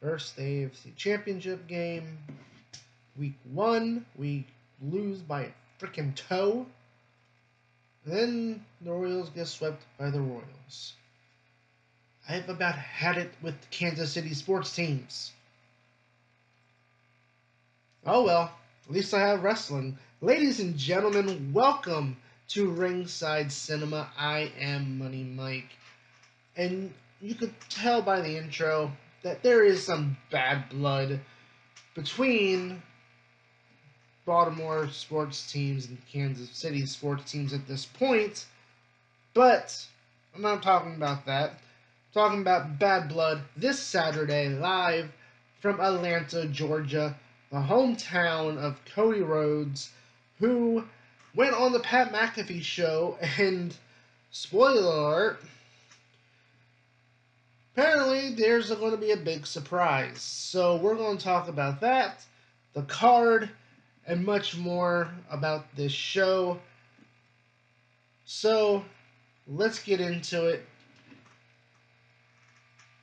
First AFC Championship game. Week 1, we lose by a freaking toe. Then the Royals get swept by the Royals. I've about had it with the Kansas City sports teams. Oh well, at least I have wrestling. Ladies and gentlemen, welcome to Ringside Cinema. I am Money Mike. And you could tell by the intro that there is some bad blood between Baltimore sports teams and Kansas City sports teams at this point. But I'm not talking about that. I'm talking about bad blood this Saturday live from Atlanta, Georgia, the hometown of Cody Rhodes, who went on the Pat McAfee show and, spoiler alert, apparently there's going to be a big surprise. So we're going to talk about that, the card, and much more about this show. So let's get into it.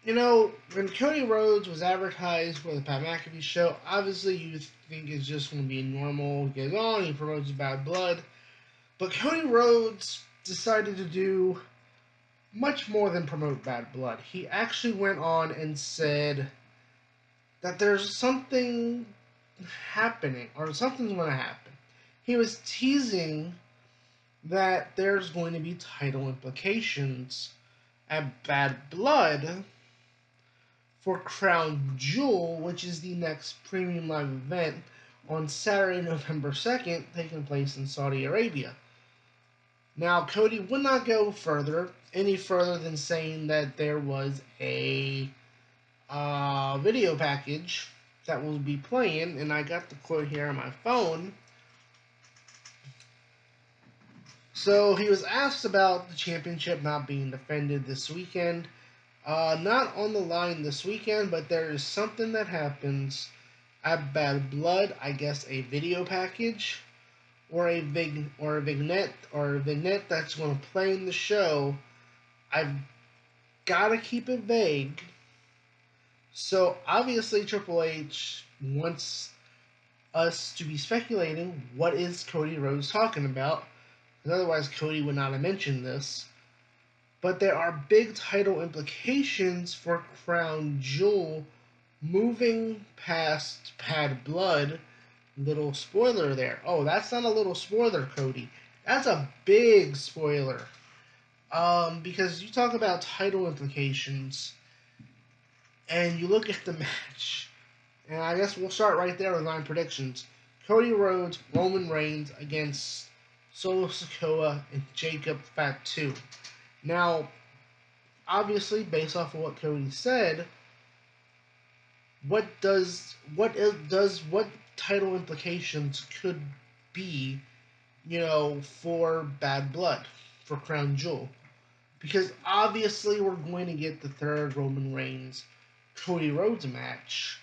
You know, when Cody Rhodes was advertised for the Pat McAfee show, obviously you think it's just going to be normal. He goes on, he promotes Bad Blood. But Cody Rhodes decided to do much more than promote Bad Blood. He actually went on and said that there's something happening, or something's going to happen. He was teasing that there's going to be title implications at Bad Blood for Crown Jewel, which is the next premium live event on Saturday, November 2nd, taking place in Saudi Arabia. Now, Cody would not go any further than saying that there was a video package that will be playing, and I got the quote here on my phone. So he was asked about the championship not being defended this weekend. Not on the line this weekend, but there is something that happens at Bad Blood. I guess a video package, or a vignette that's going to play in the show. I've got to keep it vague. So obviously Triple H wants us to be speculating what is Cody Rhodes talking about, because otherwise Cody would not have mentioned this. But there are big title implications for Crown Jewel moving past Bad Blood. Little spoiler there. Oh, that's not a little spoiler, Cody. That's a big spoiler. Because you talk about title implications, and you look at the match, and I guess we'll start right there with my predictions. Cody Rhodes, Roman Reigns against Solo Sikoa and Jacob Fatu. Now, obviously, based off of what Cody said, what title implications could be, for Bad Blood, for Crown Jewel? Because obviously we're going to get the third Roman Reigns Cody Rhodes match.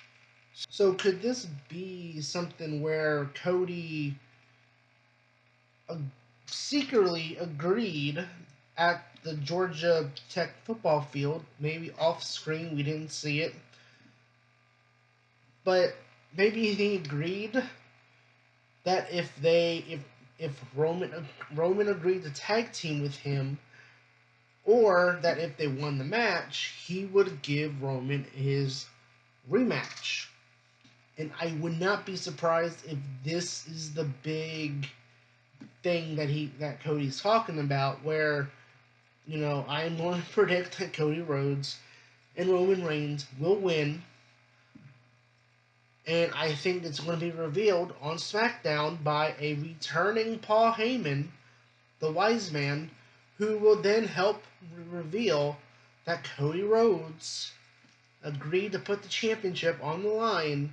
So could this be something where Cody secretly agreed at the Georgia Tech football field, maybe off screen, we didn't see it, but maybe he agreed that if Roman agreed to tag team with him, or that if they won the match, he would give Roman his rematch. And I would not be surprised if this is the big thing that Cody's talking about, where, I'm going to predict that Cody Rhodes and Roman Reigns will win. And I think it's going to be revealed on SmackDown by a returning Paul Heyman, the wise man, who will then help reveal that Cody Rhodes agreed to put the championship on the line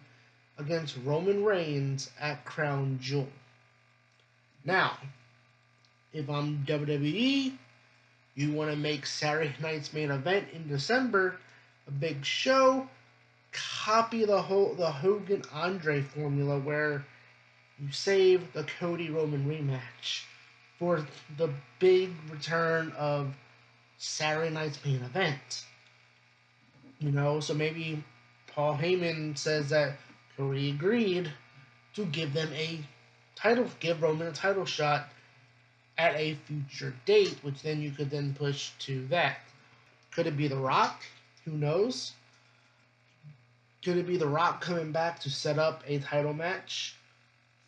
against Roman Reigns at Crown Jewel. Now, if I'm WWE, you want to make Saturday night's main event in December a big show, copy the Hogan Andre formula, where you save the Cody Roman rematch for the big return of Saturday night's main event. So maybe Paul Heyman says that Cody agreed to give Roman a title shot at a future date, which then you could then push to that. Could it be The Rock? Who knows? Could it be The Rock coming back to set up a title match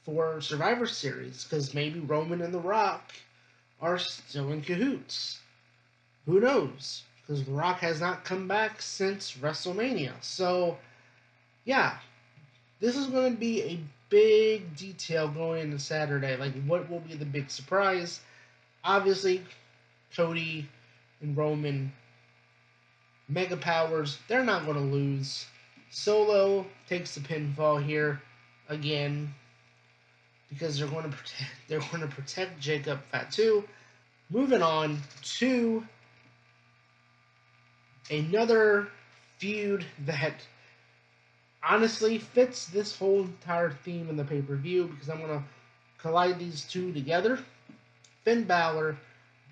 for Survivor Series? Because maybe Roman and The Rock are still in cahoots. Who knows? Because The Rock has not come back since WrestleMania. So, yeah, this is going to be a big detail going into Saturday. Like, what will be the big surprise? Obviously, Cody and Roman, mega powers, they're not going to lose. Solo takes the pinfall here again because they're going to protect Jacob Fatu. Moving on to another feud that honestly fits this whole entire theme in the pay-per-view, because I'm going to collide these two together. Finn Balor,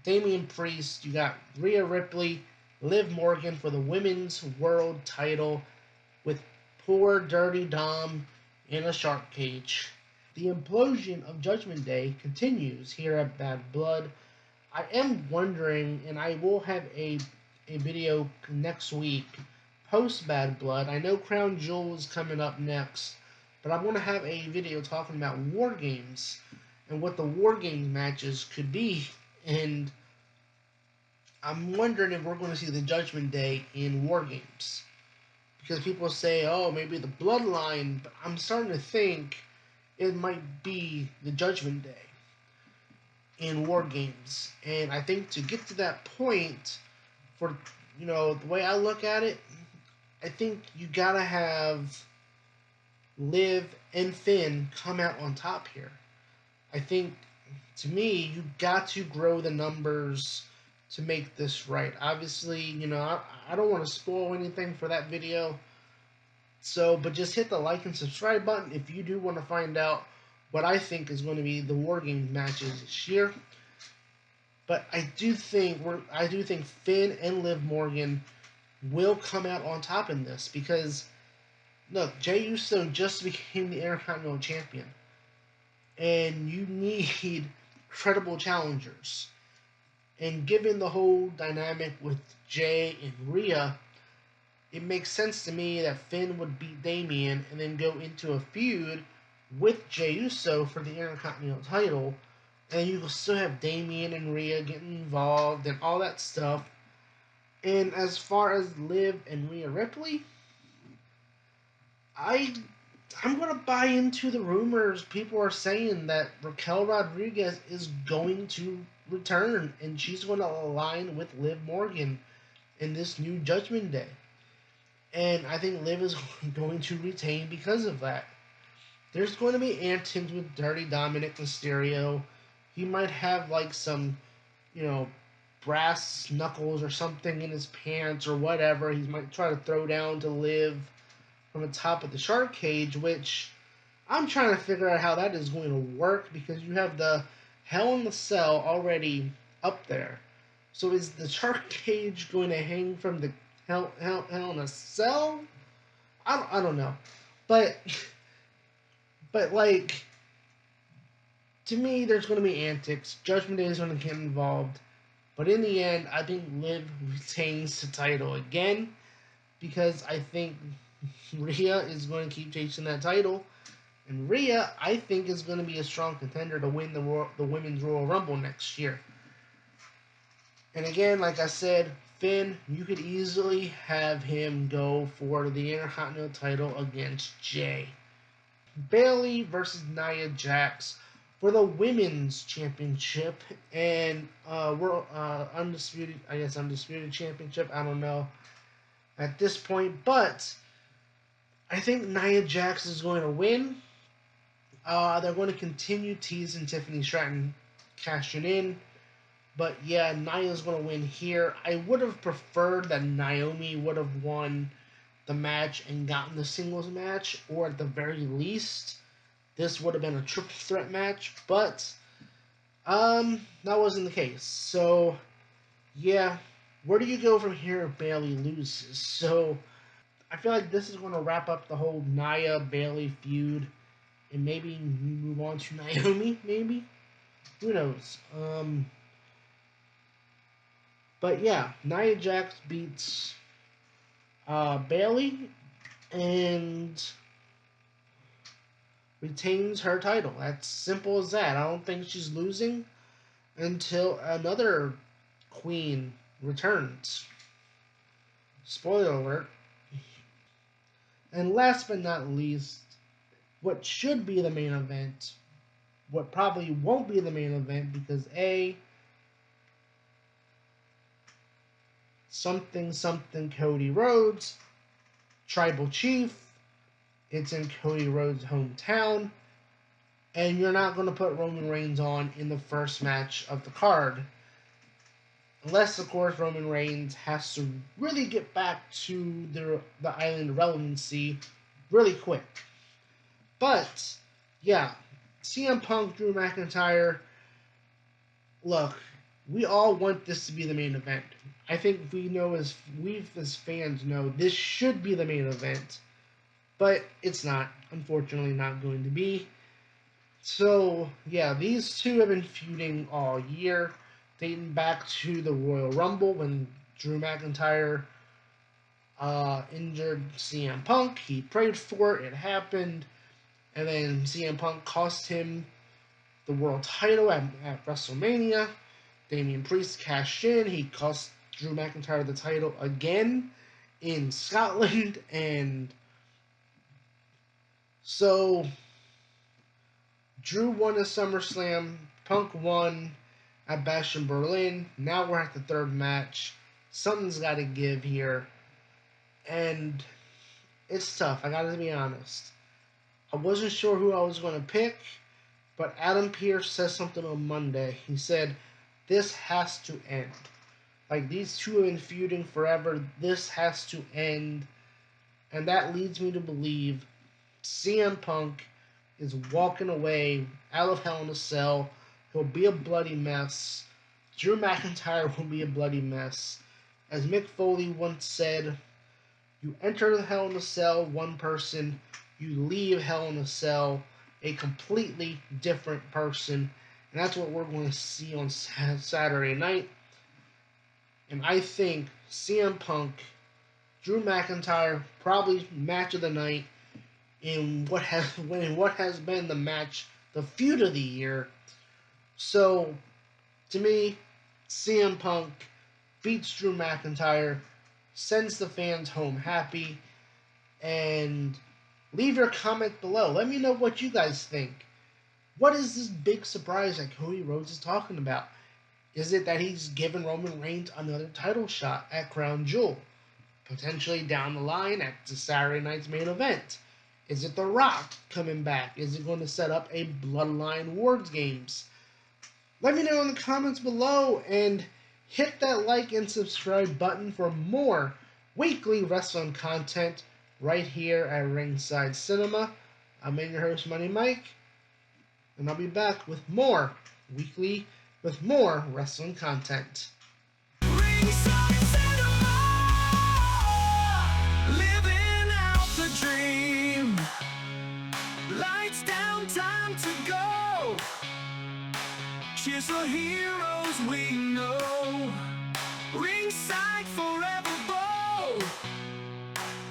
Damian Priest, you got Rhea Ripley, Liv Morgan for the Women's World title with poor Dirty Dom in a shark cage. The implosion of Judgment Day continues here at Bad Blood. I am wondering, and I will have a video next week post Bad Blood. I know Crown Jewel is coming up next, but I'm going to have a video talking about War Games and what the War Games matches could be. And I'm wondering if we're going to see the Judgment Day in War Games. Because people say, oh, maybe the Bloodline, but I'm starting to think it might be the Judgment Day in War Games. And I think to get to that point, for, the way I look at it, I think you gotta have Liv and Finn come out on top here. I think, to me, you got to grow the numbers to make this right. Obviously, I don't want to spoil anything for that video. So, but just hit the like and subscribe button if you do want to find out what I think is going to be the War Games matches this year. But I do think Finn and Liv Morgan will come out on top in this, because look, Jey Uso just became the Intercontinental Champion, and you need credible challengers. And given the whole dynamic with Jey and Rhea, it makes sense to me that Finn would beat Damian and then go into a feud with Jey Uso for the Intercontinental title, and you will still have Damian and Rhea getting involved and all that stuff. And as far as Liv and Rhea Ripley, I'm going to buy into the rumors. People are saying that Raquel Rodriguez is going to return, and she's going to align with Liv Morgan in this new Judgment Day. And I think Liv is going to retain because of that. There's going to be antics with Dirty Dominic Mysterio. He might have like some, brass knuckles or something in his pants or whatever. He might try to throw down to Liv from the top of the shark cage, which I'm trying to figure out how that is going to work, because you have the Hell in the Cell already up there. So is the shark cage going to hang from the Hell in a Cell? I don't know. But like, to me, there's going to be antics. Judgment Day is going to get involved. But in the end, I think Liv retains the title again, because I think Rhea is going to keep chasing that title. And Rhea, I think, is going to be a strong contender to win the Women's Royal Rumble next year. And again, like I said, Finn, you could easily have him go for the Intercontinental title against Jey. Bayley versus Nia Jax for the Women's Championship and World Undisputed Championship. I don't know at this point, but I think Nia Jax is going to win. They're going to continue teasing Tiffany Stratton cashing in. But yeah, Nia's going to win here. I would have preferred that Naomi would have won the match and gotten the singles match, or at the very least, this would have been a triple threat match. But that wasn't the case. So yeah, where do you go from here if Bayley loses? So I feel like this is going to wrap up the whole Nia Bailey feud, and maybe move on to Naomi. Maybe, who knows? But yeah, Nia Jax beats Bailey and retains her title. That's simple as that. I don't think she's losing until another queen returns. Spoiler alert. And last but not least, what should be the main event, what probably won't be the main event because A, something Cody Rhodes, Tribal Chief, it's in Cody Rhodes' hometown, and you're not going to put Roman Reigns on in the first match of the card. Unless, of course, Roman Reigns has to really get back to the island relevancy really quick. But, yeah, CM Punk, Drew McIntyre, look, we all want this to be the main event. I think we as fans know this should be the main event, but it's not. Unfortunately, not going to be. So yeah, these two have been feuding all year, dating back to the Royal Rumble when Drew McIntyre injured CM Punk. He prayed for it. It happened, and then CM Punk cost him the world title at WrestleMania. Damian Priest cashed in. He cost Drew McIntyre the title again in Scotland. And so Drew won at SummerSlam. Punk won at Bash in Berlin. Now we're at the third match. Something's got to give here. And it's tough. I got to be honest. I wasn't sure who I was going to pick. But Adam Pearce says something on Monday. He said, this has to end. Like, these two have been feuding forever. This has to end. And that leads me to believe CM Punk is walking away out of Hell in a Cell. He'll be a bloody mess. Drew McIntyre will be a bloody mess. As Mick Foley once said, you enter the Hell in a Cell one person, you leave Hell in a Cell a completely different person. And that's what we're going to see on Saturday night. And I think CM Punk, Drew McIntyre, probably match of the night in what has been the match, the feud of the year. So, to me, CM Punk beats Drew McIntyre, sends the fans home happy, and leave your comment below. Let me know what you guys think. What is this big surprise that Cody Rhodes is talking about? Is it that he's given Roman Reigns another title shot at Crown Jewel? Potentially down the line at the Saturday night's main event? Is it The Rock coming back? Is it going to set up a Bloodline Wars Games? Let me know in the comments below and hit that like and subscribe button for more weekly wrestling content right here at Ringside Cinema. I'm your host, Money Mike, and I'll be back with more wrestling content. Ringside Cinema, living out the dream. Lights down, time to go. Cheers for heroes we know. Ringside forever bold.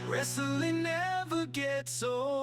Wrestling never gets old.